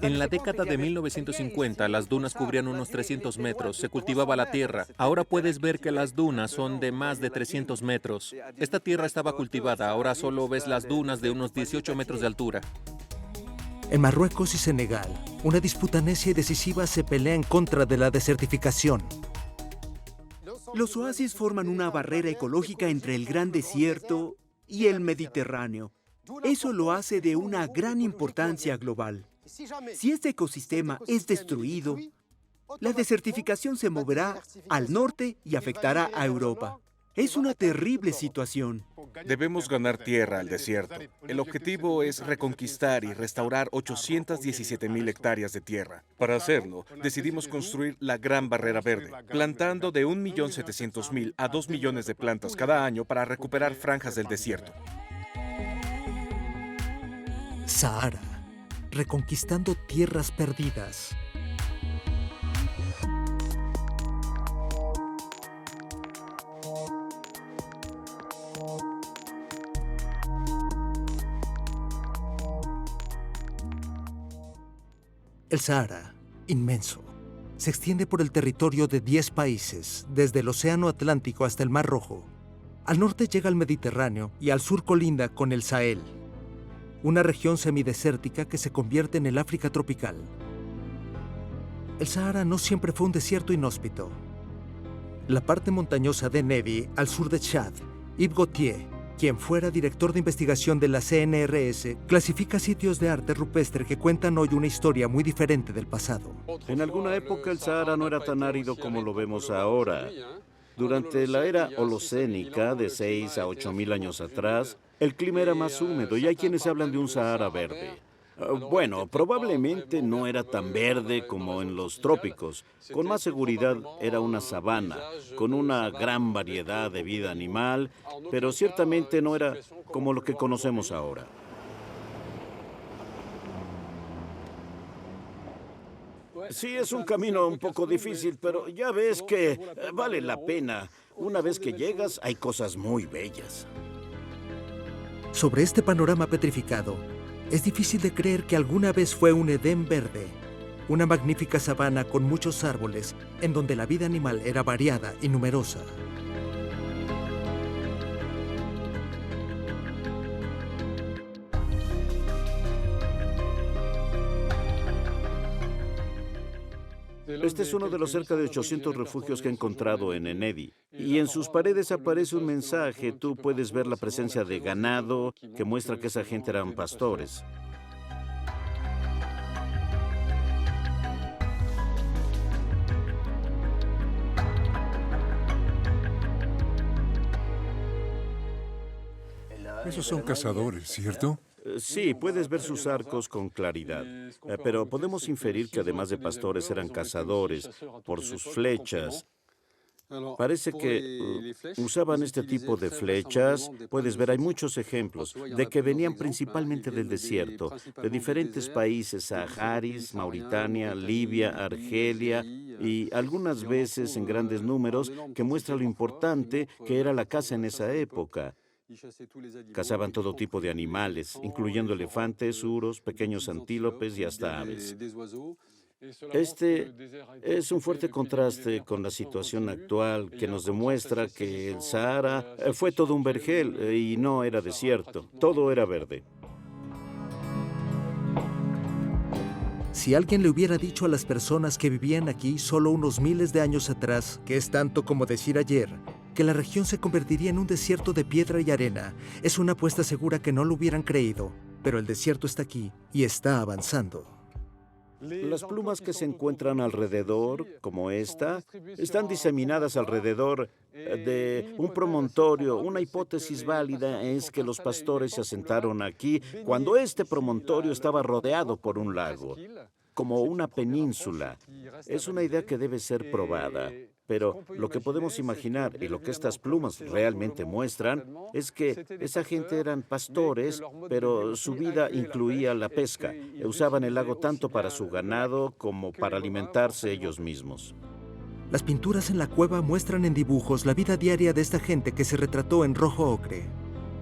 En la década de 1950, las dunas cubrían unos 300 metros, se cultivaba la tierra. Ahora puedes ver que las dunas son de más de 300 metros. Esta tierra estaba cultivada, ahora solo ves las dunas de unos 18 metros de altura. En Marruecos y Senegal, una disputa necia y decisiva se pelea en contra de la desertificación. Los oasis forman una barrera ecológica entre el gran desierto y el Mediterráneo. Eso lo hace de una gran importancia global. Si este ecosistema es destruido, la desertificación se moverá al norte y afectará a Europa. Es una terrible situación. Debemos ganar tierra al desierto. El objetivo es reconquistar y restaurar 817,000 hectáreas de tierra. Para hacerlo, decidimos construir la Gran Barrera Verde, plantando de 1.700.000 a 2 millones de plantas cada año para recuperar franjas del desierto. Sahara, reconquistando tierras perdidas. El Sahara, inmenso, se extiende por el territorio de 10 países, desde el Océano Atlántico hasta el Mar Rojo. Al norte llega al Mediterráneo y al sur colinda con el Sahel, una región semidesértica que se convierte en el África tropical. El Sahara no siempre fue un desierto inhóspito. La parte montañosa de Nevi, al sur de Chad, Yves Gauthier, quien fuera director de investigación de la CNRS, clasifica sitios de arte rupestre que cuentan hoy una historia muy diferente del pasado. En alguna época el Sahara no era tan árido como lo vemos ahora. Durante la era holocénica, de 6 a 8,000 años atrás, el clima era más húmedo y hay quienes hablan de un Sahara verde. Bueno, probablemente no era tan verde como en los trópicos. Con más seguridad era una sabana, con una gran variedad de vida animal, pero ciertamente no era como lo que conocemos ahora. Sí, es un camino un poco difícil, pero ya ves que vale la pena. Una vez que llegas, hay cosas muy bellas. Sobre este panorama petrificado, es difícil de creer que alguna vez fue un Edén verde, una magnífica sabana con muchos árboles, en donde la vida animal era variada y numerosa. Este es uno de los cerca de 800 refugios que he encontrado en Ennedi. Y en sus paredes aparece un mensaje. Tú puedes ver la presencia de ganado, que muestra que esa gente eran pastores. Esos son cazadores, ¿cierto? Sí, puedes ver sus arcos con claridad, pero podemos inferir que además de pastores eran cazadores por sus flechas. Parece que usaban este tipo de flechas. Puedes ver, hay muchos ejemplos de que venían principalmente del desierto, de diferentes países, saharís, Mauritania, Libia, Argelia, y algunas veces en grandes números, que muestra lo importante que era la caza en esa época. Cazaban todo tipo de animales, incluyendo elefantes, suros, pequeños antílopes y hasta aves. Este es un fuerte contraste con la situación actual que nos demuestra que el Sahara fue todo un vergel y no era desierto, todo era verde. Si alguien le hubiera dicho a las personas que vivían aquí solo unos miles de años atrás, que es tanto como decir ayer, que la región se convertiría en un desierto de piedra y arena, es una apuesta segura que no lo hubieran creído, pero el desierto está aquí y está avanzando. Las plumas que se encuentran alrededor, como esta, están diseminadas alrededor de un promontorio. Una hipótesis válida es que los pastores se asentaron aquí cuando este promontorio estaba rodeado por un lago, como una península. Es una idea que debe ser probada. Pero lo que podemos imaginar y lo que estas plumas realmente muestran es que esa gente eran pastores, pero su vida incluía la pesca. Usaban el lago tanto para su ganado como para alimentarse ellos mismos. Las pinturas en la cueva muestran en dibujos la vida diaria de esta gente que se retrató en rojo ocre.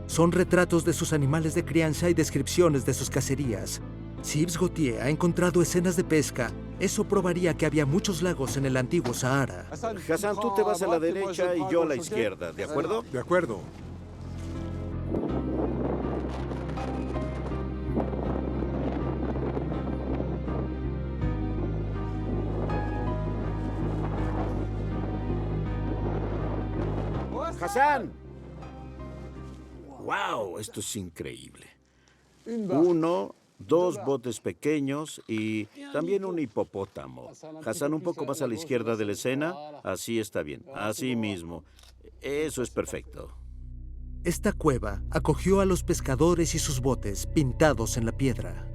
Son retratos de sus animales de crianza y descripciones de sus cacerías. Si Yves Gautier ha encontrado escenas de pesca, eso probaría que había muchos lagos en el antiguo Sahara. Hassan, tú te vas a la derecha y yo a la izquierda, ¿de acuerdo? De acuerdo. ¡Hassan! ¡Wow! Esto es increíble. 1, 2 botes pequeños y también un hipopótamo. Hassan, un poco más a la izquierda de la escena. Así está bien. Así mismo. Eso es perfecto. Esta cueva acogió a los pescadores y sus botes pintados en la piedra.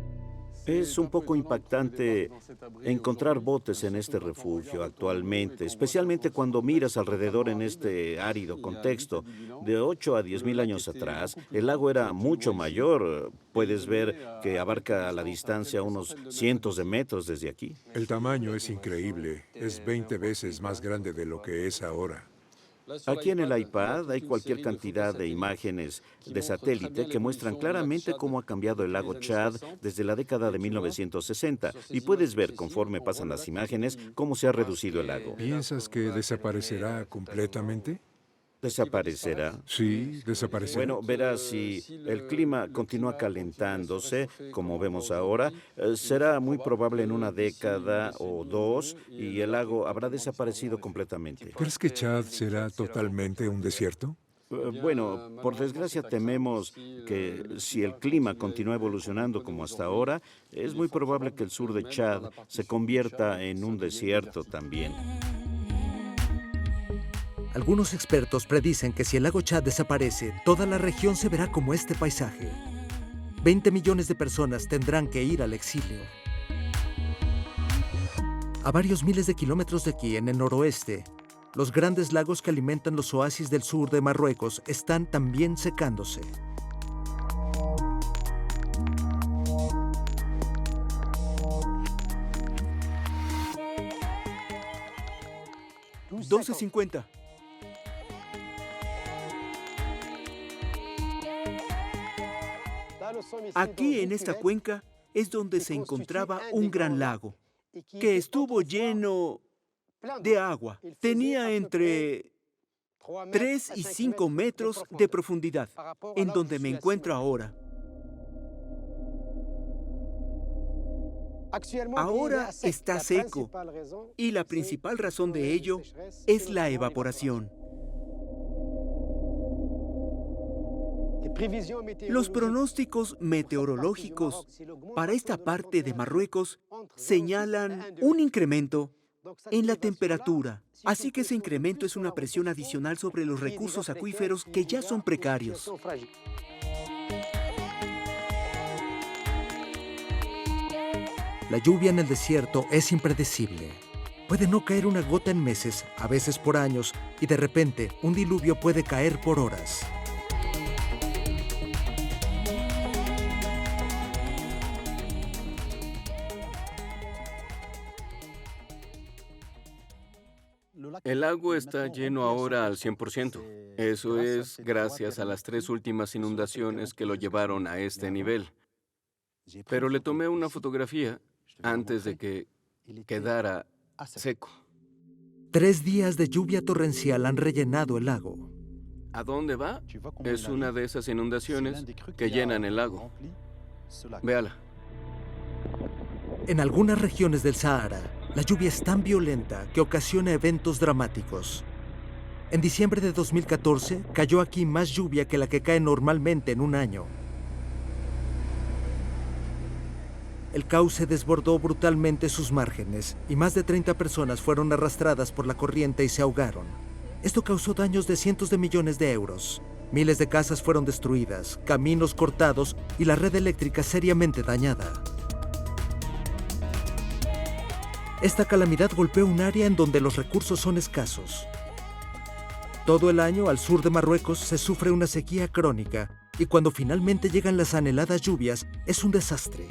Es un poco impactante encontrar botes en este refugio actualmente, especialmente cuando miras alrededor en este árido contexto. De 8 a 10,000 años atrás, el lago era mucho mayor. Puedes ver que abarca a la distancia unos cientos de metros desde aquí. El tamaño es increíble. Es 20 veces más grande de lo que es ahora. Aquí en el iPad hay cualquier cantidad de imágenes de satélite que muestran claramente cómo ha cambiado el lago Chad desde la década de 1960 y puedes ver, conforme pasan las imágenes, cómo se ha reducido el lago. ¿Piensas que desaparecerá completamente? ¿Desaparecerá? Sí, desaparecerá. Bueno, verás, si el clima continúa calentándose, como vemos ahora, será muy probable en una década o 2 y el lago habrá desaparecido completamente. ¿Crees que Chad será totalmente un desierto? Bueno, por desgracia tememos que si el clima continúa evolucionando como hasta ahora, es muy probable que el sur de Chad se convierta en un desierto también. Algunos expertos predicen que si el lago Chad desaparece, toda la región se verá como este paisaje. 20 millones de personas tendrán que ir al exilio. A varios miles de kilómetros de aquí, en el noroeste, los grandes lagos que alimentan los oasis del sur de Marruecos están también secándose. $12.50. Aquí en esta cuenca es donde se encontraba un gran lago, que estuvo lleno de agua. Tenía entre 3 y 5 metros de profundidad, en donde me encuentro ahora. Ahora está seco y la principal razón de ello es la evaporación. Los pronósticos meteorológicos para esta parte de Marruecos señalan un incremento en la temperatura, así que ese incremento es una presión adicional sobre los recursos acuíferos que ya son precarios. La lluvia en el desierto es impredecible. Puede no caer una gota en meses, a veces por años, y de repente un diluvio puede caer por horas. El lago está lleno ahora al 100%. Eso es gracias a las 3 últimas inundaciones que lo llevaron a este nivel. Pero le tomé una fotografía antes de que quedara seco. 3 días de lluvia torrencial han rellenado el lago. ¿A dónde va? Es una de esas inundaciones que llenan el lago. Véala. En algunas regiones del Sahara, la lluvia es tan violenta que ocasiona eventos dramáticos. En diciembre de 2014, cayó aquí más lluvia que la que cae normalmente en un año. El cauce desbordó brutalmente sus márgenes y más de 30 personas fueron arrastradas por la corriente y se ahogaron. Esto causó daños de cientos de millones de euros. Miles de casas fueron destruidas, caminos cortados y la red eléctrica seriamente dañada. Esta calamidad golpeó un área en donde los recursos son escasos. Todo el año al sur de Marruecos se sufre una sequía crónica y cuando finalmente llegan las anheladas lluvias es un desastre.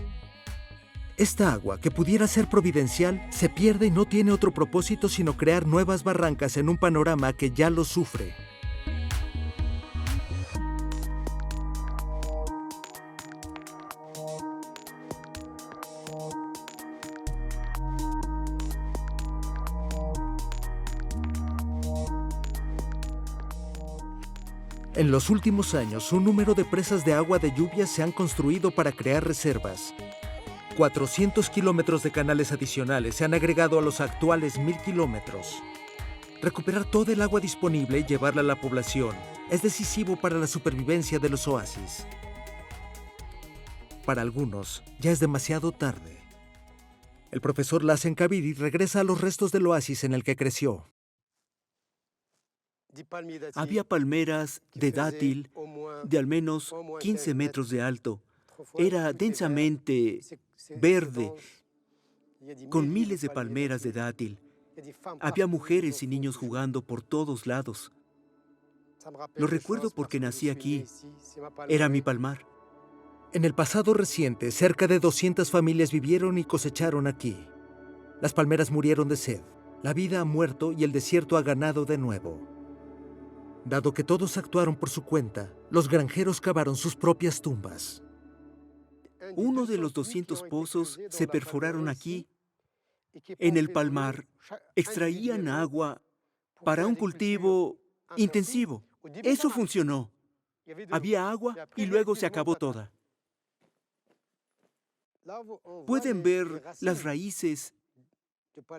Esta agua, que pudiera ser providencial, se pierde y no tiene otro propósito sino crear nuevas barrancas en un panorama que ya lo sufre. En los últimos años, un número de presas de agua de lluvia se han construido para crear reservas. 400 kilómetros de canales adicionales se han agregado a los actuales 1000 kilómetros. Recuperar todo el agua disponible y llevarla a la población es decisivo para la supervivencia de los oasis. Para algunos, ya es demasiado tarde. El profesor Lassen Kaviri regresa a los restos del oasis en el que creció. Había palmeras de dátil de al menos 15 metros de alto. Era densamente verde, con miles de palmeras de dátil. Había mujeres y niños jugando por todos lados. Lo recuerdo porque nací aquí. Era mi palmar. En el pasado reciente, cerca de 200 familias vivieron y cosecharon aquí. Las palmeras murieron de sed, la vida ha muerto y el desierto ha ganado de nuevo. Dado que todos actuaron por su cuenta, los granjeros cavaron sus propias tumbas. Uno de los 200 pozos se perforaron aquí, en el palmar. Extraían agua para un cultivo intensivo. Eso funcionó. Había agua y luego se acabó toda. Pueden ver las raíces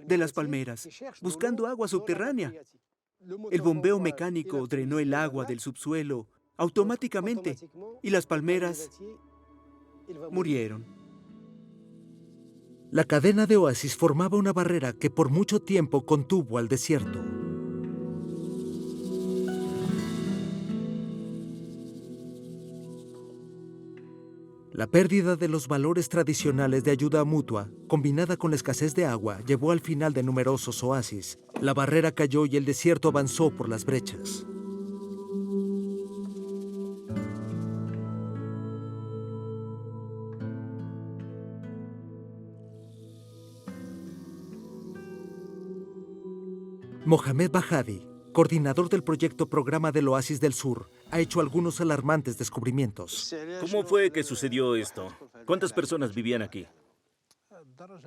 de las palmeras buscando agua subterránea. El bombeo mecánico drenó el agua del subsuelo automáticamente y las palmeras murieron. La cadena de oasis formaba una barrera que por mucho tiempo contuvo al desierto. La pérdida de los valores tradicionales de ayuda mutua, combinada con la escasez de agua, llevó al final de numerosos oasis. La barrera cayó y el desierto avanzó por las brechas. Mohamed Bahadi, coordinador del proyecto Programa del Oasis del Sur, ha hecho algunos alarmantes descubrimientos. ¿Cómo fue que sucedió esto? ¿Cuántas personas vivían aquí?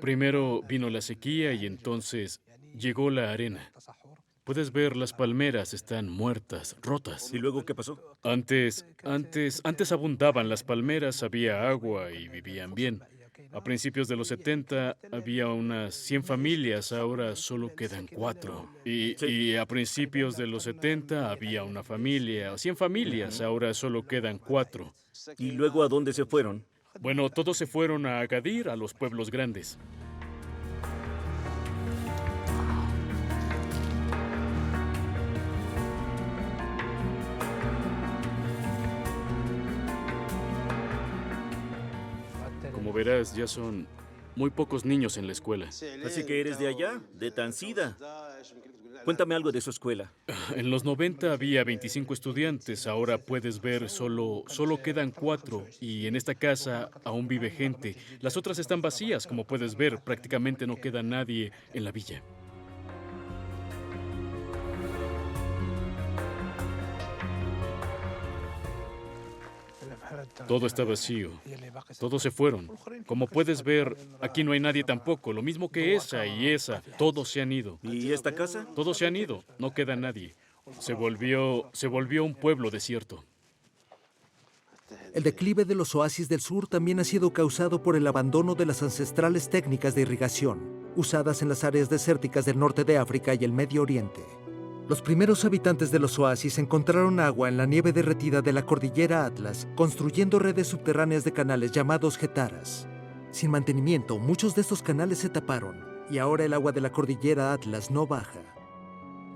Primero vino la sequía y entonces llegó la arena. Puedes ver, las palmeras están muertas, rotas. ¿Y luego qué pasó? Antes abundaban las palmeras, había agua y vivían bien. A principios de los 70 había unas 100 familias, ahora solo quedan 4. Y a principios de los 70 había una familia, 100 familias, ahora solo quedan 4. ¿Y luego a dónde se fueron? Bueno, todos se fueron a Agadir, a los pueblos grandes. Como verás, ya son muy pocos niños en la escuela. Así que eres de allá, de Tansida. Cuéntame algo de su escuela. En los 90 había 25 estudiantes, ahora puedes ver, solo quedan 4 y en esta casa aún vive gente. Las otras están vacías, como puedes ver, prácticamente no queda nadie en la villa. Todo está vacío. Todos se fueron. Como puedes ver, aquí no hay nadie tampoco. Lo mismo que esa y esa. Todos se han ido. ¿Y esta casa? Todos se han ido. No queda nadie. Se volvió un pueblo desierto. El declive de los oasis del sur también ha sido causado por el abandono de las ancestrales técnicas de irrigación, usadas en las áreas desérticas del norte de África y el Medio Oriente. Los primeros habitantes de los oasis encontraron agua en la nieve derretida de la cordillera Atlas, construyendo redes subterráneas de canales llamados jetaras. Sin mantenimiento, muchos de estos canales se taparon, y ahora el agua de la cordillera Atlas no baja.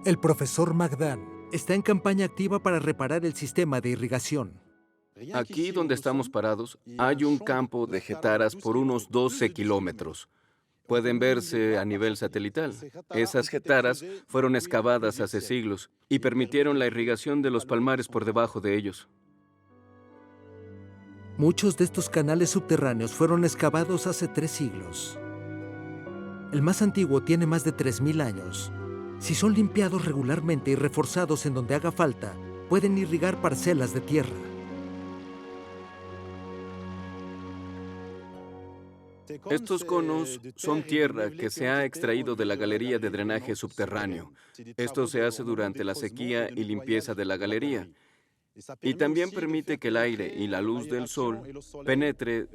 El profesor Magdan está en campaña activa para reparar el sistema de irrigación. Aquí donde estamos parados, hay un campo de jetaras por unos 12 kilómetros. Pueden verse a nivel satelital. Esas jetaras fueron excavadas hace siglos y permitieron la irrigación de los palmares por debajo de ellos. Muchos de estos canales subterráneos fueron excavados hace 3 siglos. El más antiguo tiene más de 3000 años. Si son limpiados regularmente y reforzados en donde haga falta, pueden irrigar parcelas de tierra. Estos conos son tierra que se ha extraído de la galería de drenaje subterráneo. Esto se hace durante la sequía y limpieza de la galería. Y también permite que el aire y la luz del sol penetre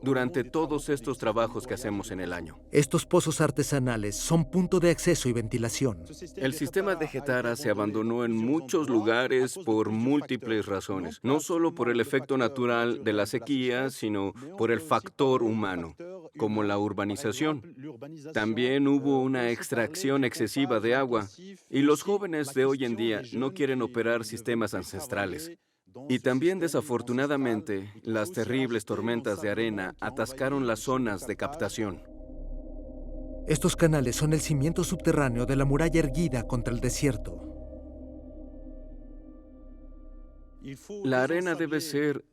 durante todos estos trabajos que hacemos en el año. Estos pozos artesanales son punto de acceso y ventilación. El sistema de Getara se abandonó en muchos lugares por múltiples razones, no solo por el efecto natural de la sequía, sino por el factor humano, como la urbanización. También hubo una extracción excesiva de agua, y los jóvenes de hoy en día no quieren operar sistemas ancestrales. Y también, desafortunadamente, las terribles tormentas de arena atascaron las zonas de captación. Estos canales son el cimiento subterráneo de la muralla erguida contra el desierto. La arena debe ser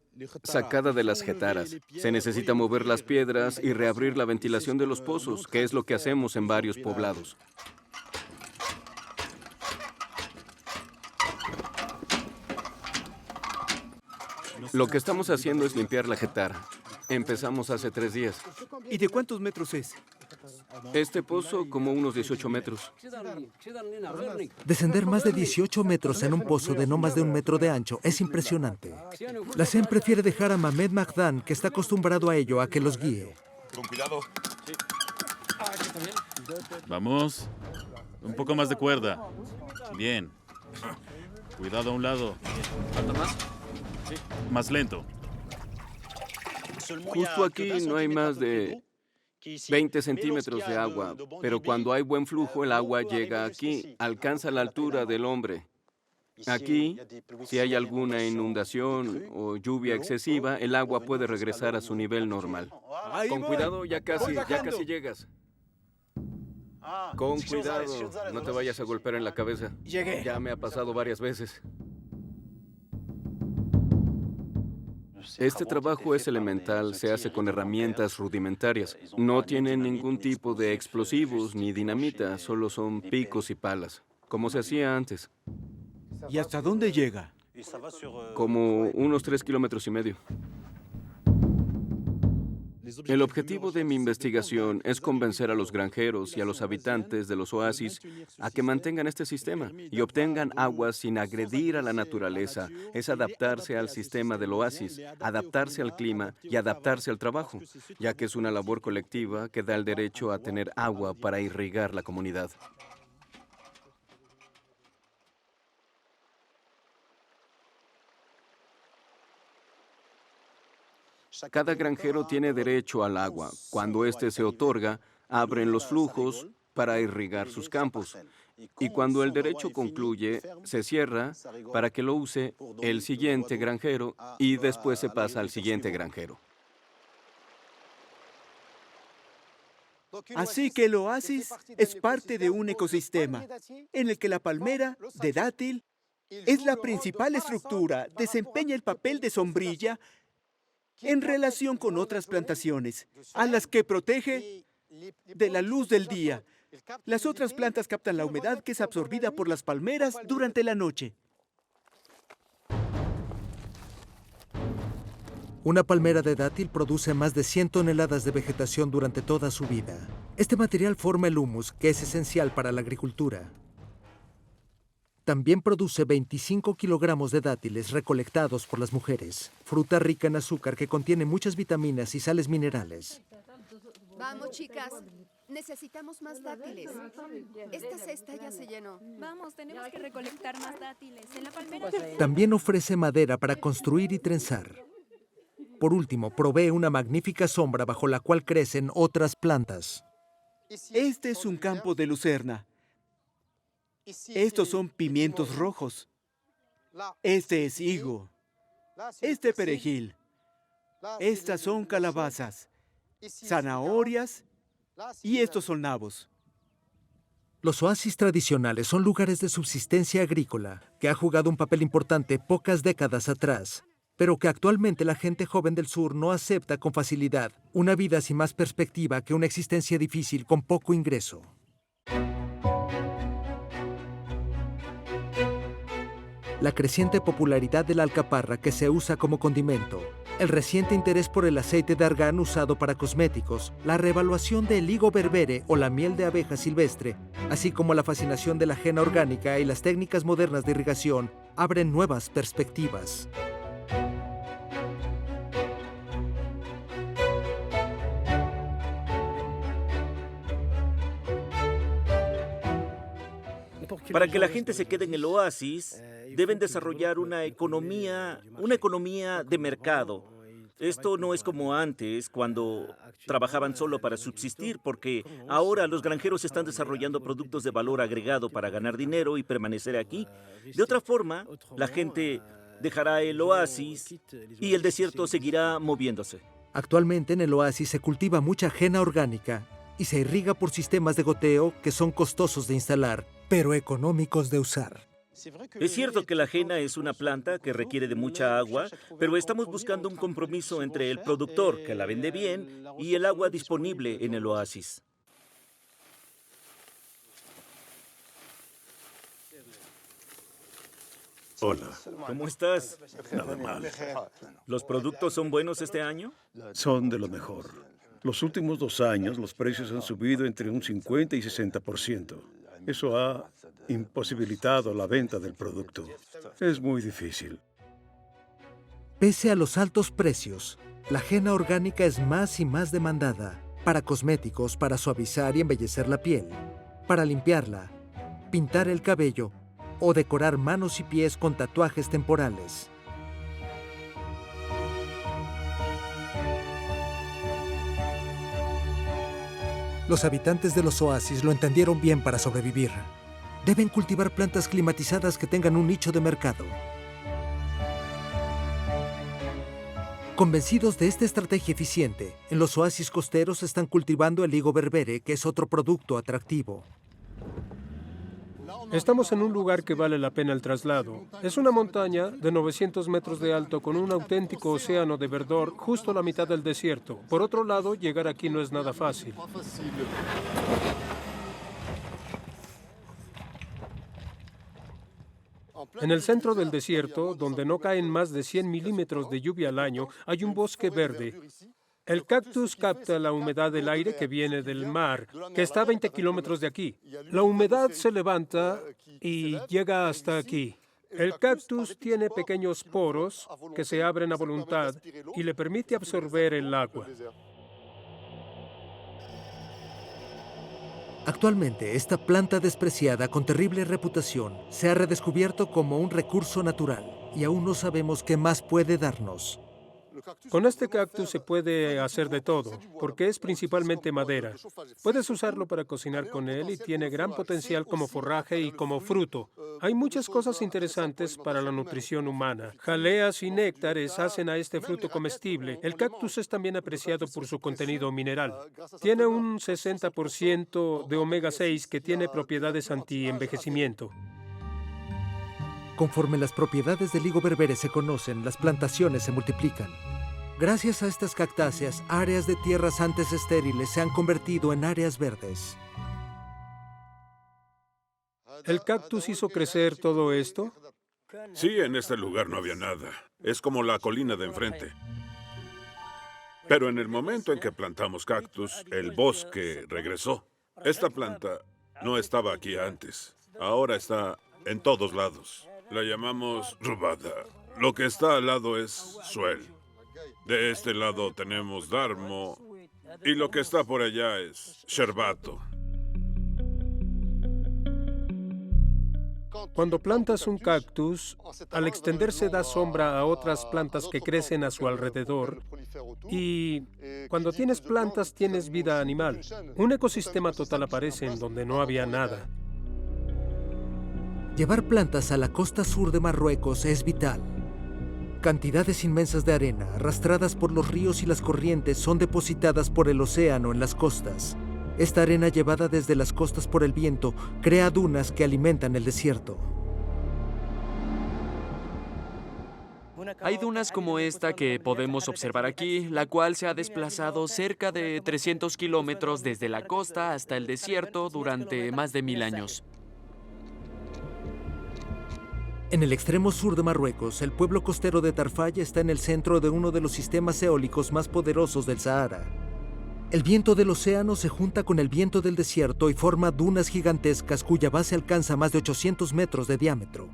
sacada de las getaras. Se necesita mover las piedras y reabrir la ventilación de los pozos, que es lo que hacemos en varios poblados. Lo que estamos haciendo es limpiar la getara. Empezamos hace 3 días. ¿Y de cuántos metros es? Este pozo como unos 18 metros. Descender más de 18 metros en un pozo de no más de 1 metro de ancho es impresionante. La SEM prefiere dejar a Mahmed Magdan, que está acostumbrado a ello, a que los guíe. Con cuidado. Vamos. Un poco más de cuerda. Bien. Cuidado a un lado. ¿Falta más? Más lento. Justo aquí no hay más de 20 centímetros de agua, pero cuando hay buen flujo, el agua llega aquí, alcanza la altura del hombre. Aquí, si hay alguna inundación o lluvia excesiva, el agua puede regresar a su nivel normal. Con cuidado, ya casi llegas. Con cuidado, no te vayas a golpear en la cabeza. Llegué. Ya me ha pasado varias veces. Este trabajo es elemental, se hace con herramientas rudimentarias. No tienen ningún tipo de explosivos ni dinamita, solo son picos y palas, como se hacía antes. ¿Y hasta dónde llega? Como unos 3,5 kilómetros. El objetivo de mi investigación es convencer a los granjeros y a los habitantes de los oasis a que mantengan este sistema y obtengan agua sin agredir a la naturaleza. Es adaptarse al sistema del oasis, adaptarse al clima y adaptarse al trabajo, ya que es una labor colectiva que da el derecho a tener agua para irrigar la comunidad. Cada granjero tiene derecho al agua. Cuando éste se otorga, abren los flujos para irrigar sus campos. Y cuando el derecho concluye, se cierra para que lo use el siguiente granjero y después se pasa al siguiente granjero. Así que el oasis es parte de un ecosistema en el que la palmera de dátil es la principal estructura, desempeña el papel de sombrilla en relación con otras plantaciones, a las que protege de la luz del día. Las otras plantas captan la humedad que es absorbida por las palmeras durante la noche. Una palmera de dátil produce más de 100 toneladas de vegetación durante toda su vida. Este material forma el humus, que es esencial para la agricultura. También produce 25 kilogramos de dátiles recolectados por las mujeres, fruta rica en azúcar que contiene muchas vitaminas y sales minerales. Vamos, chicas. Necesitamos más dátiles. Esta cesta ya se llenó. Vamos, tenemos que recolectar más dátiles. En la palmera. También ofrece madera para construir y trenzar. Por último, provee una magnífica sombra bajo la cual crecen otras plantas. Este es un campo de lucerna. Estos son pimientos rojos. Este es higo. Este perejil. Estas son calabazas, zanahorias y estos son nabos. Los oasis tradicionales son lugares de subsistencia agrícola que ha jugado un papel importante pocas décadas atrás, pero que actualmente la gente joven del sur no acepta con facilidad. Una vida sin más perspectiva que una existencia difícil con poco ingreso. La creciente popularidad de la alcaparra que se usa como condimento El reciente interés por el aceite de argán usado para cosméticos, la reevaluación del higo berbere o la miel de abeja silvestre, así como la fascinación de la henna orgánica y las técnicas modernas de irrigación, abren nuevas perspectivas. Para que la gente se quede en el oasis, deben desarrollar una economía de mercado. Esto no es como antes, cuando trabajaban solo para subsistir, porque ahora los granjeros están desarrollando productos de valor agregado para ganar dinero y permanecer aquí. De otra forma, la gente dejará el oasis y el desierto seguirá moviéndose. Actualmente en el oasis se cultiva mucha henna orgánica y se irriga por sistemas de goteo que son costosos de instalar, pero económicos de usar. Es cierto que la henna es una planta que requiere de mucha agua, pero estamos buscando un compromiso entre el productor, que la vende bien, y el agua disponible en el oasis. Hola. ¿Cómo estás? Nada mal. ¿Los productos son buenos este año? Son de lo mejor. Los últimos 2 años los precios han subido entre un 50 y 60%. Eso ha imposibilitado la venta del producto. Es muy difícil. Pese a los altos precios, la henna orgánica es más y más demandada para cosméticos, para suavizar y embellecer la piel, para limpiarla, pintar el cabello o decorar manos y pies con tatuajes temporales. Los habitantes de los oasis lo entendieron bien para sobrevivir. Deben cultivar plantas climatizadas que tengan un nicho de mercado. Convencidos de esta estrategia eficiente, en los oasis costeros están cultivando el higo berbere, que es otro producto atractivo. Estamos en un lugar que vale la pena el traslado. Es una montaña de 900 metros de alto con un auténtico océano de verdor justo a la mitad del desierto. Por otro lado, llegar aquí no es nada fácil. En el centro del desierto, donde no caen más de 100 milímetros de lluvia al año, hay un bosque verde. El cactus capta la humedad del aire que viene del mar, que está a 20 kilómetros de aquí. La humedad se levanta y llega hasta aquí. El cactus tiene pequeños poros que se abren a voluntad y le permite absorber el agua. Actualmente, esta planta despreciada con terrible reputación se ha redescubierto como un recurso natural y aún no sabemos qué más puede darnos. Con este cactus se puede hacer de todo, porque es principalmente madera. Puedes usarlo para cocinar con él y tiene gran potencial como forraje y como fruto. Hay muchas cosas interesantes para la nutrición humana. Jaleas y néctares hacen a este fruto comestible. El cactus es también apreciado por su contenido mineral. Tiene un 60% de omega 6 que tiene propiedades anti-envejecimiento. Conforme las propiedades del higo berbere se conocen, las plantaciones se multiplican. Gracias a estas cactáceas, áreas de tierras antes estériles se han convertido en áreas verdes. ¿El cactus hizo crecer todo esto? Sí, en este lugar no había nada. Es como la colina de enfrente. Pero en el momento en que plantamos cactus, el bosque regresó. Esta planta no estaba aquí antes. Ahora está en todos lados. La llamamos rubada. Lo que está al lado es suel. De este lado tenemos darmo y lo que está por allá es sherbato. Cuando plantas un cactus, al extenderse da sombra a otras plantas que crecen a su alrededor y cuando tienes plantas tienes vida animal. Un ecosistema total aparece en donde no había nada. Llevar plantas a la costa sur de Marruecos es vital. Cantidades inmensas de arena, arrastradas por los ríos y las corrientes, son depositadas por el océano en las costas. Esta arena llevada desde las costas por el viento crea dunas que alimentan el desierto. Hay dunas como esta que podemos observar aquí, la cual se ha desplazado cerca de 300 kilómetros desde la costa hasta el desierto durante más de 1000 años. En el extremo sur de Marruecos, el pueblo costero de Tarfaya está en el centro de uno de los sistemas eólicos más poderosos del Sahara. El viento del océano se junta con el viento del desierto y forma dunas gigantescas cuya base alcanza más de 800 metros de diámetro.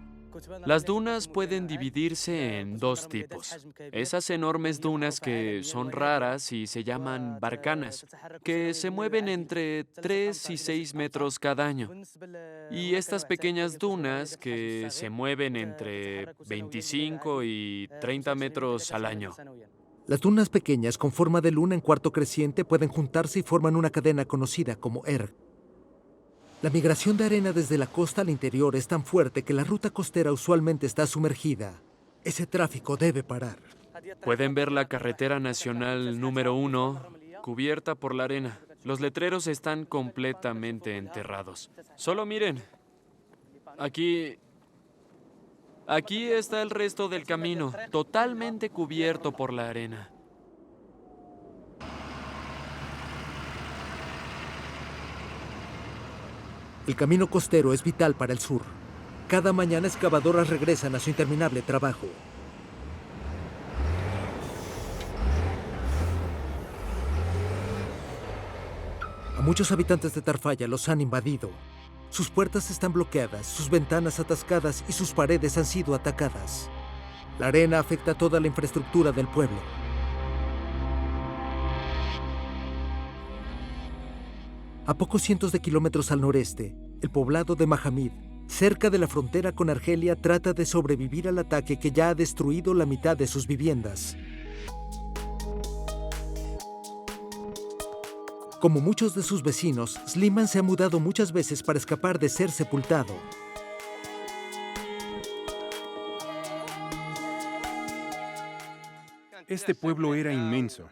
Las dunas pueden dividirse en dos tipos. Esas enormes dunas que son raras y se llaman barcanas, que se mueven entre 3 y 6 metros cada año. Y estas pequeñas dunas que se mueven entre 25 y 30 metros al año. Las dunas pequeñas con forma de luna en cuarto creciente pueden juntarse y forman una cadena conocida como erg. La migración de arena desde la costa al interior es tan fuerte que la ruta costera usualmente está sumergida. Ese tráfico debe parar. Pueden ver la carretera nacional número 1 cubierta por la arena. Los letreros están completamente enterrados. Solo miren. Aquí está el resto del camino, totalmente cubierto por la arena. El camino costero es vital para el sur. Cada mañana excavadoras regresan a su interminable trabajo. A muchos habitantes de Tarfaya los han invadido. Sus puertas están bloqueadas, sus ventanas atascadas y sus paredes han sido atacadas. La arena afecta toda la infraestructura del pueblo. A pocos cientos de kilómetros al noreste, el poblado de Mahamid, cerca de la frontera con Argelia, trata de sobrevivir al ataque que ya ha destruido la mitad de sus viviendas. Como muchos de sus vecinos, Slimane se ha mudado muchas veces para escapar de ser sepultado. Este pueblo era inmenso.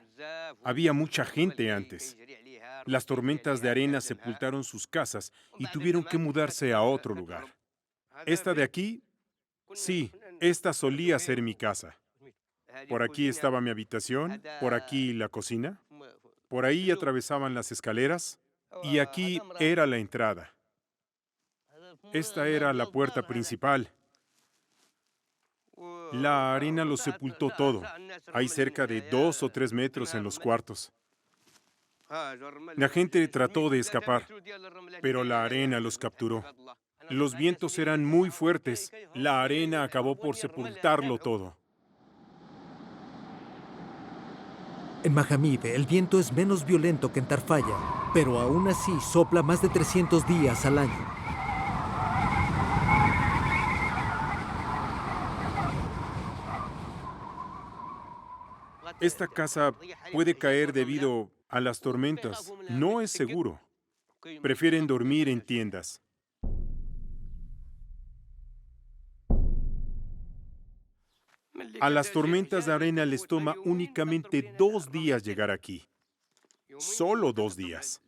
Había mucha gente antes. Las tormentas de arena sepultaron sus casas y tuvieron que mudarse a otro lugar. Esta de aquí, sí, esta solía ser mi casa. Por aquí estaba mi habitación, por aquí la cocina, por ahí atravesaban las escaleras y aquí era la entrada. Esta era la puerta principal. La arena lo sepultó todo. Hay cerca de 2 o 3 metros en los cuartos. La gente trató de escapar, pero la arena los capturó. Los vientos eran muy fuertes. La arena acabó por sepultarlo todo. En Mahamid, el viento es menos violento que en Tarfaya, pero aún así sopla más de 300 días al año. Esta casa puede caer debido a las tormentas. No es seguro. Prefieren dormir en tiendas. A las tormentas de arena les toma únicamente 2 días llegar aquí. Solo 2 días.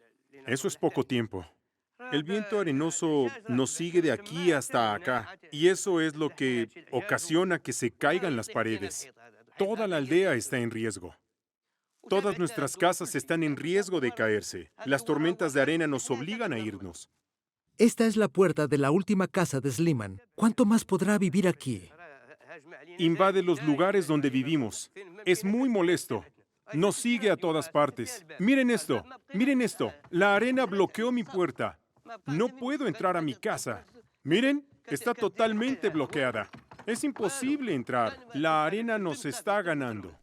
Eso es poco tiempo. El viento arenoso nos sigue de aquí hasta acá, y eso es lo que ocasiona que se caigan las paredes. Toda la aldea está en riesgo. Todas nuestras casas están en riesgo de caerse. Las tormentas de arena nos obligan a irnos. Esta es la puerta de la última casa de Slimane. ¿Cuánto más podrá vivir aquí? Invade los lugares donde vivimos. Es muy molesto. Nos sigue a todas partes. Miren esto, miren esto. La arena bloqueó mi puerta. No puedo entrar a mi casa. Miren, está totalmente bloqueada. Es imposible entrar. La arena nos está ganando.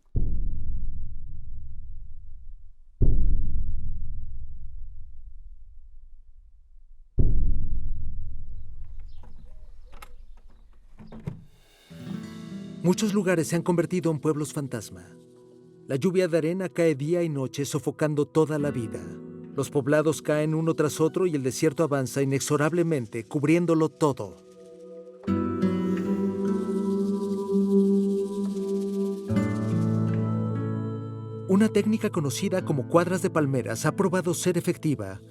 Muchos lugares se han convertido en pueblos fantasma. La lluvia de arena cae día y noche sofocando toda la vida. Los poblados caen uno tras otro y el desierto avanza inexorablemente, cubriéndolo todo. Una técnica conocida como cuadras de palmeras ha probado ser efectiva.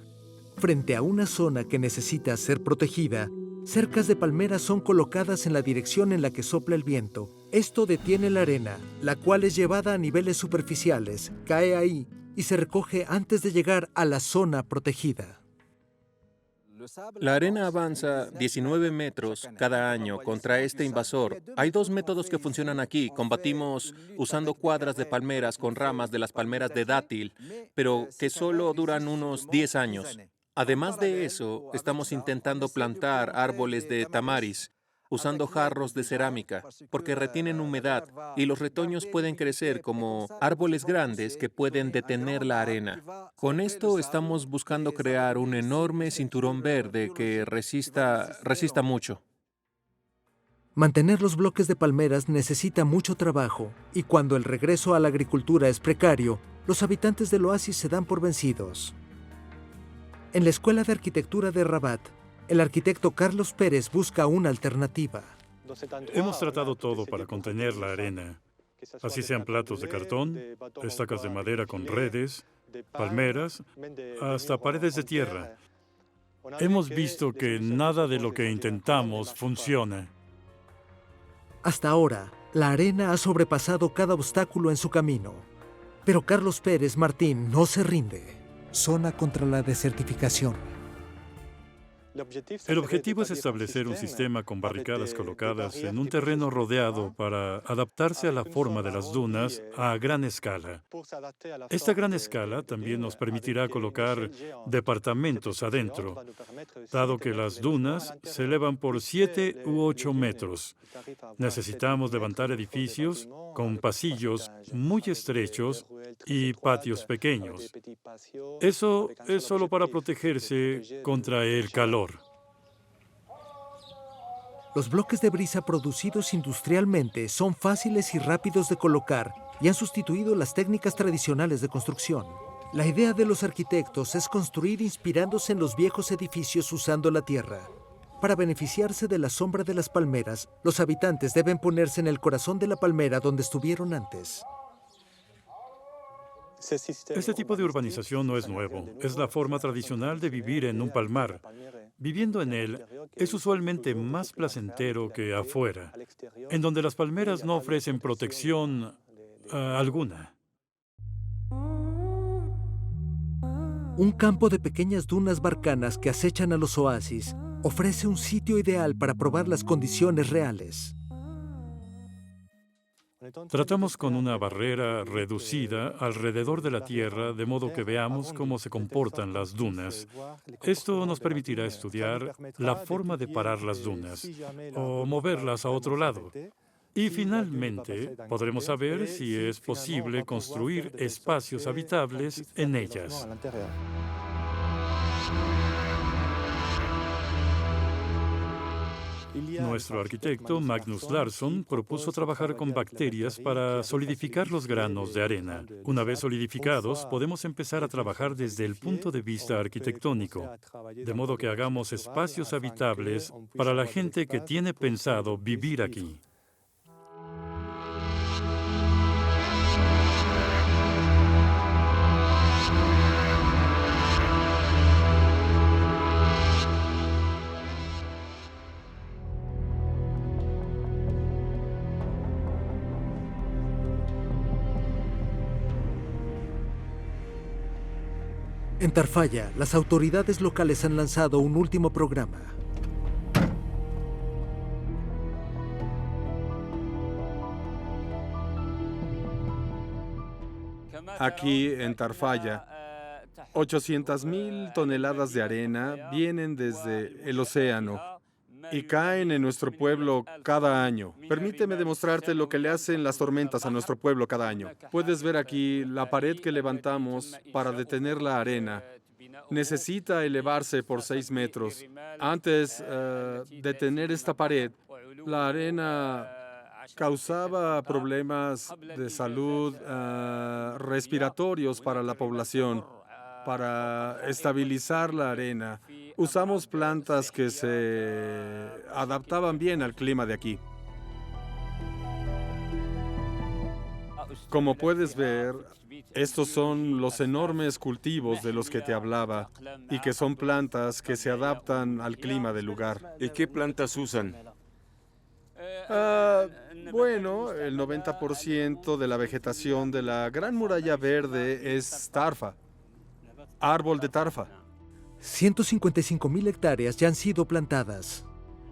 Frente a una zona que necesita ser protegida, cercas de palmeras son colocadas en la dirección en la que sopla el viento. Esto detiene la arena, la cual es llevada a niveles superficiales, cae ahí y se recoge antes de llegar a la zona protegida. La arena avanza 19 metros cada año contra este invasor. Hay dos métodos que funcionan aquí. Combatimos usando cuadras de palmeras con ramas de las palmeras de dátil, pero que solo duran unos 10 años. Además de eso, estamos intentando plantar árboles de tamaris, usando jarros de cerámica, porque retienen humedad y los retoños pueden crecer como árboles grandes que pueden detener la arena. Con esto estamos buscando crear un enorme cinturón verde que resista mucho. Mantener los bloques de palmeras necesita mucho trabajo, y cuando el regreso a la agricultura es precario, los habitantes del oasis se dan por vencidos. En la Escuela de Arquitectura de Rabat, el arquitecto Carlos Pérez busca una alternativa. Hemos tratado todo para contener la arena, así sean platos de cartón, estacas de madera con redes, palmeras, hasta paredes de tierra. Hemos visto que nada de lo que intentamos funciona. Hasta ahora, la arena ha sobrepasado cada obstáculo en su camino. Pero Carlos Pérez Martín no se rinde. Zona contra la desertificación. El objetivo es establecer un sistema con barricadas colocadas en un terreno rodeado para adaptarse a la forma de las dunas a gran escala. Esta gran escala también nos permitirá colocar departamentos adentro, dado que las dunas se elevan por 7 u 8 metros. Necesitamos levantar edificios con pasillos muy estrechos y patios pequeños. Eso es solo para protegerse contra el calor. Los bloques de brisa producidos industrialmente son fáciles y rápidos de colocar y han sustituido las técnicas tradicionales de construcción. La idea de los arquitectos es construir inspirándose en los viejos edificios usando la tierra. Para beneficiarse de la sombra de las palmeras, los habitantes deben ponerse en el corazón de la palmera donde estuvieron antes. Este tipo de urbanización no es nuevo. Es la forma tradicional de vivir en un palmar. Viviendo en él es usualmente más placentero que afuera, en donde las palmeras no ofrecen protección alguna. Un campo de pequeñas dunas barcanas que acechan a los oasis ofrece un sitio ideal para probar las condiciones reales. Tratamos con una barrera reducida alrededor de la tierra, de modo que veamos cómo se comportan las dunas. Esto nos permitirá estudiar la forma de parar las dunas o moverlas a otro lado. Y finalmente, podremos saber si es posible construir espacios habitables en ellas. Nuestro arquitecto, Magnus Larsson, propuso trabajar con bacterias para solidificar los granos de arena. Una vez solidificados, podemos empezar a trabajar desde el punto de vista arquitectónico, de modo que hagamos espacios habitables para la gente que tiene pensado vivir aquí. En Tarfaya, las autoridades locales han lanzado un último programa. Aquí en Tarfaya, 800,000 toneladas de arena vienen desde el océano y caen en nuestro pueblo cada año. Permíteme demostrarte lo que le hacen las tormentas a nuestro pueblo cada año. Puedes ver aquí la pared que levantamos para detener la arena. Necesita elevarse por 6 metros. Antes de tener esta pared, la arena causaba problemas de salud respiratorios para la población. Para estabilizar la arena, usamos plantas que se adaptaban bien al clima de aquí. Como puedes ver, estos son los enormes cultivos de los que te hablaba y que son plantas que se adaptan al clima del lugar. ¿Y qué plantas usan? Bueno, el 90% de la vegetación de la Gran Muralla Verde es tarfa. Árbol de tarfa. 155.000 hectáreas ya han sido plantadas.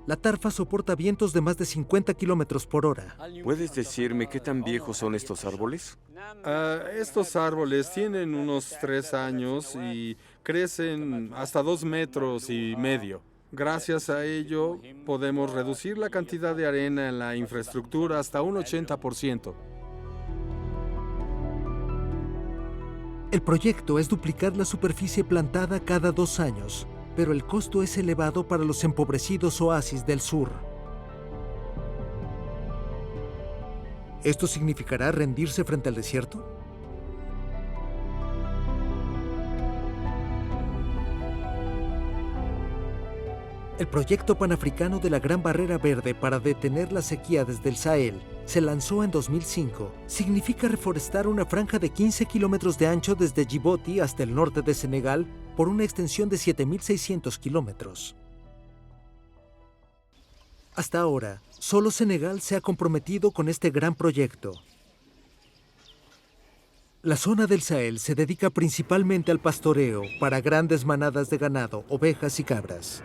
La tarfa soporta vientos de más de 50 kilómetros por hora. ¿Puedes decirme qué tan viejos son estos árboles? Estos árboles tienen unos 3 años y crecen hasta 2,5 metros. Gracias a ello, podemos reducir la cantidad de arena en la infraestructura hasta un 80%. El proyecto es duplicar la superficie plantada cada 2 años, pero el costo es elevado para los empobrecidos oasis del sur. ¿Esto significará rendirse frente al desierto? El proyecto panafricano de la Gran Barrera Verde para detener la sequía desde el Sahel se lanzó en 2005. Significa reforestar una franja de 15 kilómetros de ancho desde Djibouti hasta el norte de Senegal por una extensión de 7.600 kilómetros. Hasta ahora, solo Senegal se ha comprometido con este gran proyecto. La zona del Sahel se dedica principalmente al pastoreo para grandes manadas de ganado, ovejas y cabras.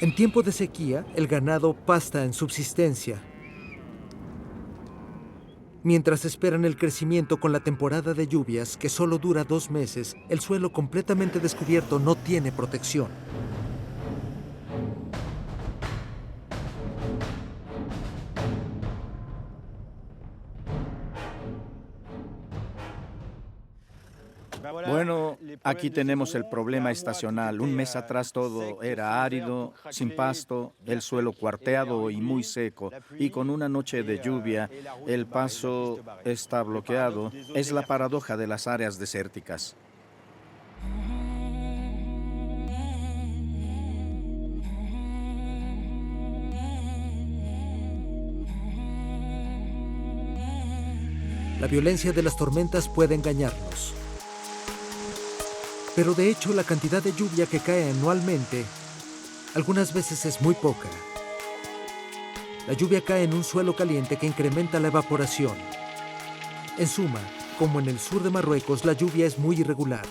En tiempo de sequía, el ganado pasta en subsistencia. Mientras esperan el crecimiento con la temporada de lluvias, que solo dura 2 meses, el suelo completamente descubierto no tiene protección. Bueno, aquí tenemos el problema estacional. Un mes atrás todo era árido, sin pasto, el suelo cuarteado y muy seco. Y con una noche de lluvia, el paso está bloqueado. Es la paradoja de las áreas desérticas. La violencia de las tormentas puede engañarnos. Pero de hecho, la cantidad de lluvia que cae anualmente algunas veces es muy poca. La lluvia cae en un suelo caliente que incrementa la evaporación. En suma, como en el sur de Marruecos, la lluvia es muy irregular.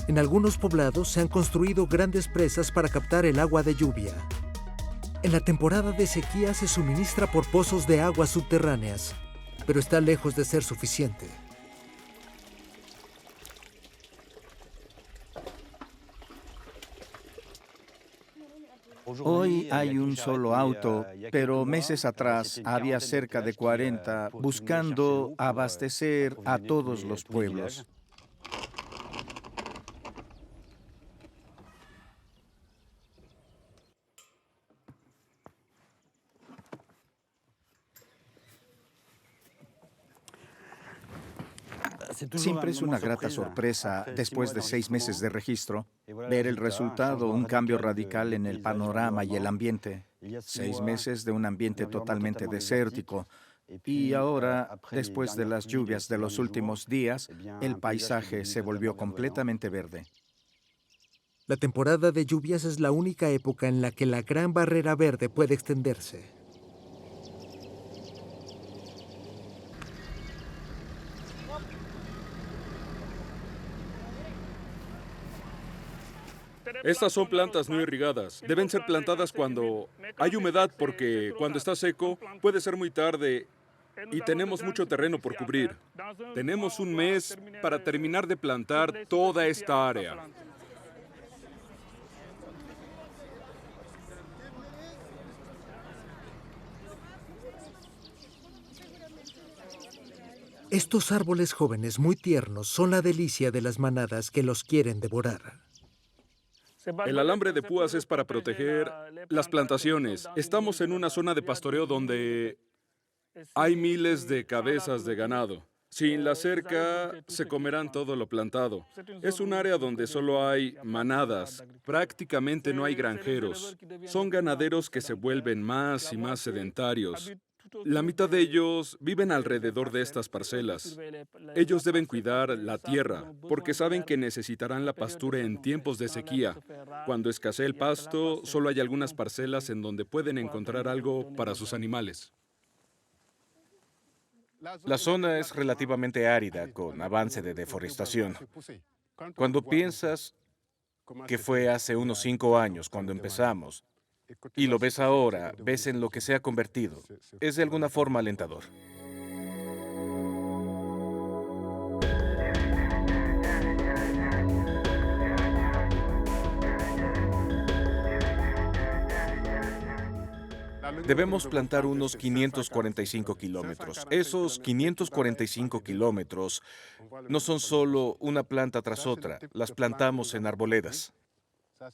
En algunos poblados se han construido grandes presas para captar el agua de lluvia. En la temporada de sequía se suministra por pozos de aguas subterráneas, pero está lejos de ser suficiente. Hoy hay un solo auto, pero meses atrás había cerca de 40 buscando abastecer a todos los pueblos. Siempre es una grata sorpresa, después de 6 meses de registro, ver el resultado, un cambio radical en el panorama y el ambiente. 6 meses de un ambiente totalmente desértico. Y ahora, después de las lluvias de los últimos días, el paisaje se volvió completamente verde. La temporada de lluvias es la única época en la que la Gran Barrera Verde puede extenderse. Estas son plantas no irrigadas. Deben ser plantadas cuando hay humedad porque cuando está seco puede ser muy tarde y tenemos mucho terreno por cubrir. Tenemos un mes para terminar de plantar toda esta área. Estos árboles jóvenes muy tiernos son la delicia de las manadas que los quieren devorar. El alambre de púas es para proteger las plantaciones. Estamos en una zona de pastoreo donde hay miles de cabezas de ganado. Sin la cerca, se comerán todo lo plantado. Es un área donde solo hay manadas. Prácticamente no hay granjeros. Son ganaderos que se vuelven más y más sedentarios. La mitad de ellos viven alrededor de estas parcelas. Ellos deben cuidar la tierra porque saben que necesitarán la pastura en tiempos de sequía. Cuando escasee el pasto, solo hay algunas parcelas en donde pueden encontrar algo para sus animales. La zona es relativamente árida, con avance de deforestación. Cuando piensas que fue hace unos 5 años cuando empezamos, y lo ves ahora, ves en lo que se ha convertido, es de alguna forma alentador. Debemos plantar unos 545 kilómetros. Esos 545 kilómetros no son solo una planta tras otra, las plantamos en arboledas.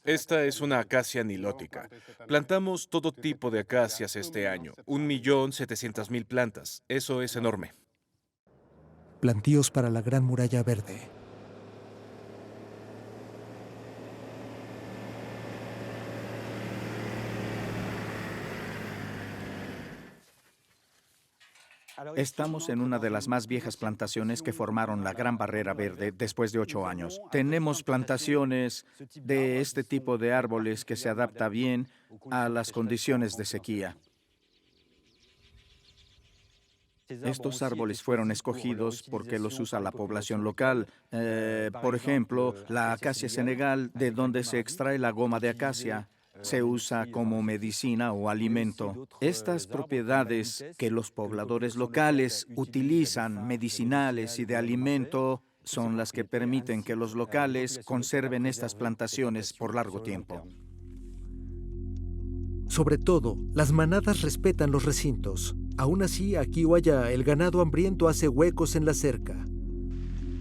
Esta es una acacia nilótica. Plantamos todo tipo de acacias este año, 1.700.000 plantas. Eso es enorme. Plantíos para la Gran Muralla Verde. Estamos en una de las más viejas plantaciones que formaron la Gran Barrera Verde después de 8 años. Tenemos plantaciones de este tipo de árboles que se adapta bien a las condiciones de sequía. Estos árboles fueron escogidos porque los usa la población local. Por ejemplo, la acacia senegal, de donde se extrae la goma de acacia, se usa como medicina o alimento. Estas propiedades que los pobladores locales utilizan, medicinales y de alimento, son las que permiten que los locales conserven estas plantaciones por largo tiempo. Sobre todo, las manadas respetan los recintos. Aún así, aquí o allá, el ganado hambriento hace huecos en la cerca.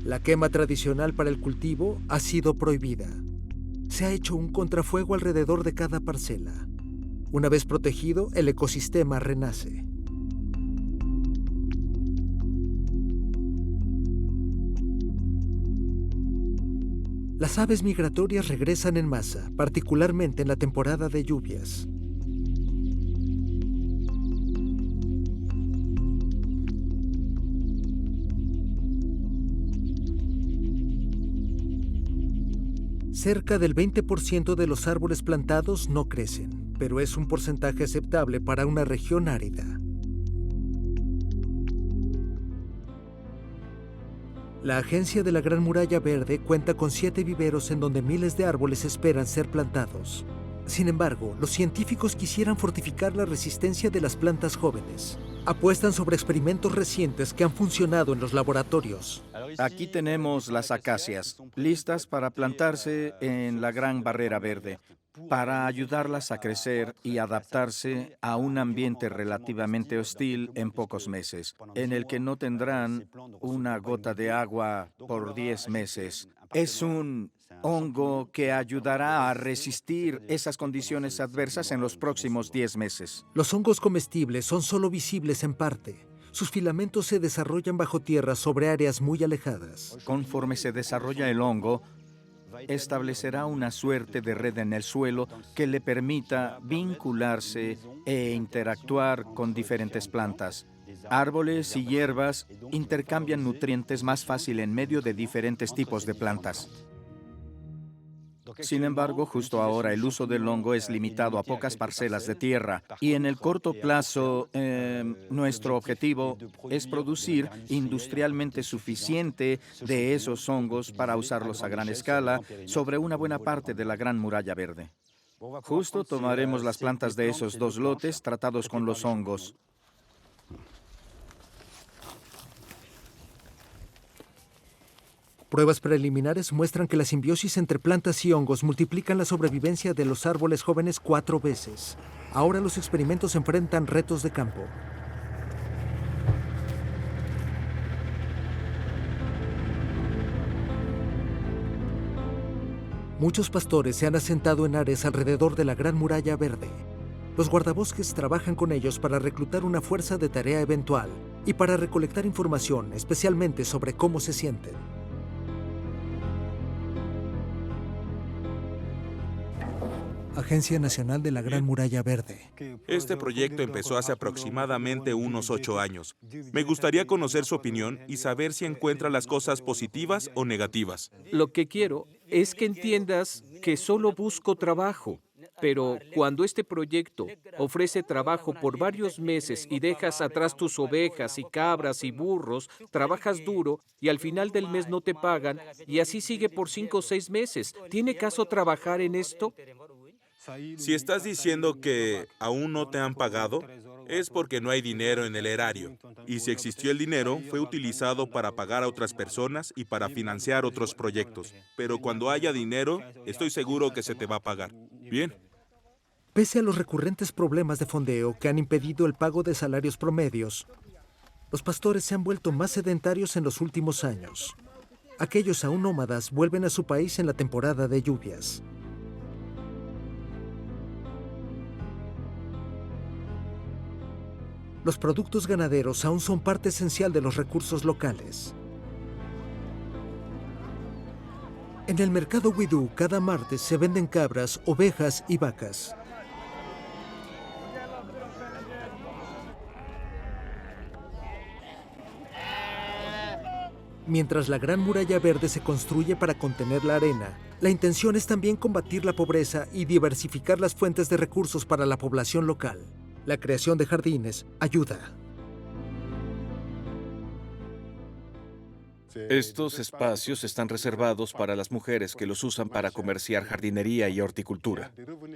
La quema tradicional para el cultivo ha sido prohibida. Se ha hecho un contrafuego alrededor de cada parcela. Una vez protegido, el ecosistema renace. Las aves migratorias regresan en masa, particularmente en la temporada de lluvias. Cerca del 20% de los árboles plantados no crecen, pero es un porcentaje aceptable para una región árida. La Agencia de la Gran Muralla Verde cuenta con 7 viveros en donde miles de árboles esperan ser plantados. Sin embargo, los científicos quisieran fortificar la resistencia de las plantas jóvenes. Apuestan sobre experimentos recientes que han funcionado en los laboratorios. Aquí tenemos las acacias, listas para plantarse en la Gran Barrera Verde, para ayudarlas a crecer y adaptarse a un ambiente relativamente hostil en pocos meses, en el que no tendrán una gota de agua por 10 meses. Es un hongo que ayudará a resistir esas condiciones adversas en los próximos 10 meses. Los hongos comestibles son solo visibles en parte. Sus filamentos se desarrollan bajo tierra sobre áreas muy alejadas. Conforme se desarrolla el hongo, establecerá una suerte de red en el suelo que le permita vincularse e interactuar con diferentes plantas. Árboles y hierbas intercambian nutrientes más fácil en medio de diferentes tipos de plantas. Sin embargo, justo ahora el uso del hongo es limitado a pocas parcelas de tierra y en el corto plazo nuestro objetivo es producir industrialmente suficiente de esos hongos para usarlos a gran escala sobre una buena parte de la Gran Muralla Verde. Justo tomaremos las plantas de esos 2 lotes tratados con los hongos. Pruebas preliminares muestran que la simbiosis entre plantas y hongos multiplican la sobrevivencia de los árboles jóvenes 4 veces. Ahora los experimentos enfrentan retos de campo. Muchos pastores se han asentado en áreas alrededor de la Gran Muralla Verde. Los guardabosques trabajan con ellos para reclutar una fuerza de tarea eventual y para recolectar información, especialmente sobre cómo se sienten. Agencia Nacional de la Gran Muralla Verde. Este proyecto empezó hace aproximadamente unos 8 años. Me gustaría conocer su opinión y saber si encuentra las cosas positivas o negativas. Lo que quiero es que entiendas que solo busco trabajo, Pero cuando este proyecto ofrece trabajo por varios meses y dejas atrás tus ovejas y cabras y burros, trabajas duro y al final del mes no te pagan y así sigue por 5 o 6 meses, ¿tiene caso trabajar en esto? Si estás diciendo que aún no te han pagado, es porque no hay dinero en el erario. Y si existió el dinero, fue utilizado para pagar a otras personas y para financiar otros proyectos. Pero cuando haya dinero, estoy seguro que se te va a pagar. Bien. Pese a los recurrentes problemas de fondeo que han impedido el pago de salarios promedios, los pastores se han vuelto más sedentarios en los últimos años. Aquellos aún nómadas vuelven a su país en la temporada de lluvias. Los productos ganaderos aún son parte esencial de los recursos locales. En el mercado Widú, cada martes se venden cabras, ovejas y vacas. Mientras la Gran Muralla Verde se construye para contener la arena, la intención es también combatir la pobreza y diversificar las fuentes de recursos para la población local. La creación de jardines ayuda. Estos espacios están reservados para las mujeres que los usan para comerciar jardinería y horticultura.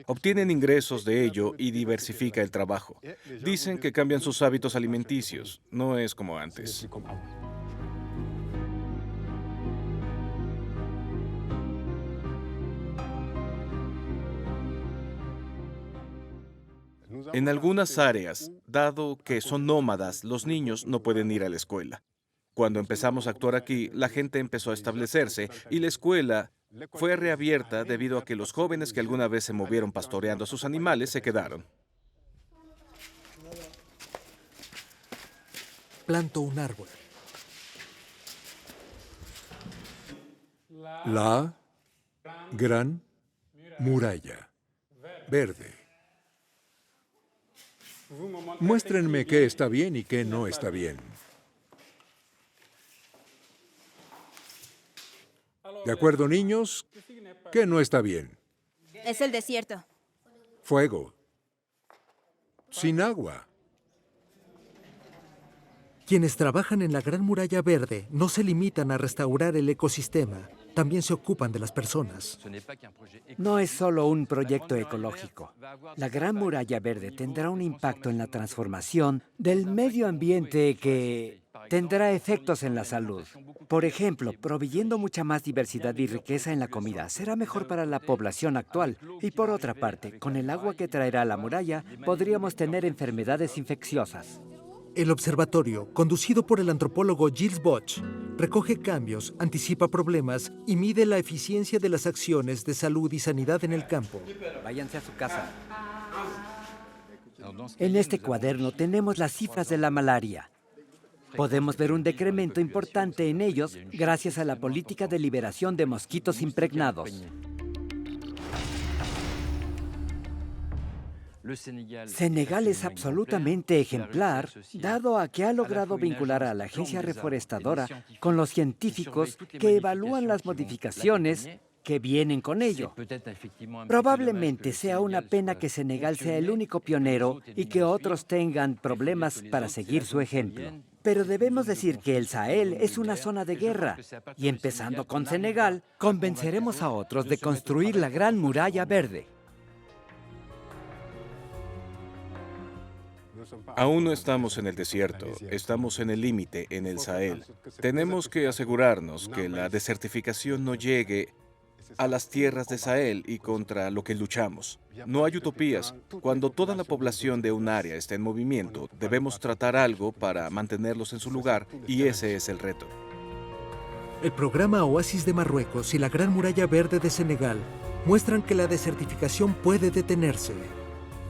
Obtienen ingresos de ello y diversifica el trabajo. Dicen que cambian sus hábitos alimenticios. No es como antes. En algunas áreas, dado que son nómadas, los niños no pueden ir a la escuela. Cuando empezamos a actuar aquí, la gente empezó a establecerse y la escuela fue reabierta debido a que los jóvenes que alguna vez se movieron pastoreando a sus animales se quedaron. Planto un árbol. La Gran Muralla Verde. Muéstrenme qué está bien y qué no está bien. ¿De acuerdo, niños? ¿Qué no está bien? Es el desierto. Fuego. Sin agua. Quienes trabajan en la Gran Muralla Verde no se limitan a restaurar el ecosistema, también se ocupan de las personas. No es solo un proyecto ecológico. La Gran Muralla Verde tendrá un impacto en la transformación del medio ambiente que tendrá efectos en la salud. Por ejemplo, proveyendo mucha más diversidad y riqueza en la comida, será mejor para la población actual. Y por otra parte, con el agua que traerá la muralla, podríamos tener enfermedades infecciosas. El observatorio, conducido por el antropólogo Gilles Boch, recoge cambios, anticipa problemas y mide la eficiencia de las acciones de salud y sanidad en el campo. Váyanse a su casa. En este cuaderno tenemos las cifras de la malaria. Podemos ver un decremento importante en ellos gracias a la política de liberación de mosquitos impregnados. Senegal es absolutamente ejemplar, dado a que ha logrado vincular a la agencia reforestadora con los científicos que evalúan las modificaciones que vienen con ello. Probablemente sea una pena que Senegal sea el único pionero y que otros tengan problemas para seguir su ejemplo. Pero debemos decir que el Sahel es una zona de guerra y empezando con Senegal, convenceremos a otros de construir la Gran Muralla Verde. Aún no estamos en el desierto, estamos en el límite, en el Sahel. Tenemos que asegurarnos que la desertificación no llegue a las tierras de Sahel y contra lo que luchamos. No hay utopías. Cuando toda la población de un área está en movimiento, debemos tratar algo para mantenerlos en su lugar y ese es el reto. El programa Oasis de Marruecos y la Gran Muralla Verde de Senegal muestran que la desertificación puede detenerse.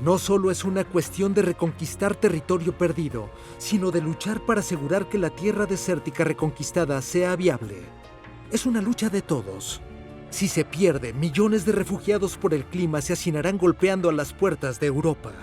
No solo es una cuestión de reconquistar territorio perdido, sino de luchar para asegurar que la tierra desértica reconquistada sea viable. Es una lucha de todos. Si se pierde, millones de refugiados por el clima se hacinarán golpeando a las puertas de Europa.